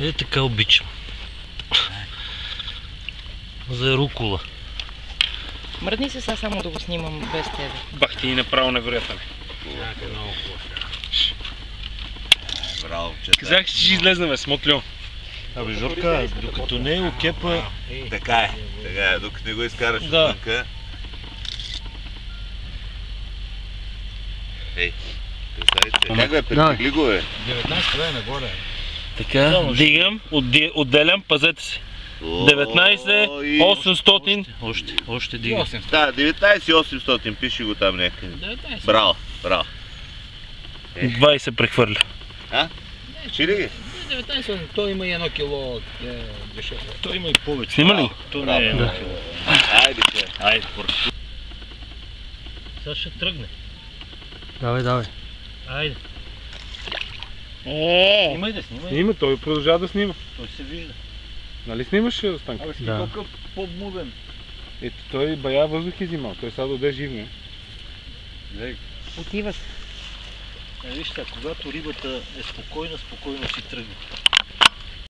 Е, така обичам. За рукола. Мръдни се сега само да го снимам без тебе. Бах ти и направо невероятен. Браво, Казах, че ще излезнем, смотлю. Абе, Жорка, докато не е окепа... Така е, докато не го изкараш Да. отвънка. Ей, представите, как бе, притегли го бе? 19 лева нагоре. Така, дигам, отделям, пазете се. 19, 800. Още дига. Да, 19,800, пиши го там някъде. 19. Браво. 20 прехвърля. Чи ли ги? 19, той има и 1 кило дешево. Той има и повече. Снима ли? То не е. Айде се. Айде, сега ще тръгне. Давай. Айде. Снимай да снимай. Снима, той продължава да снима. Той се вижда. Нали снимаш, Станка? Абе, Да. колко по-муден. Ето той бая въздух изимал, той сега даде живне. Отива се. Виж сега, когато рибата е спокойна, спокойно си тръгва.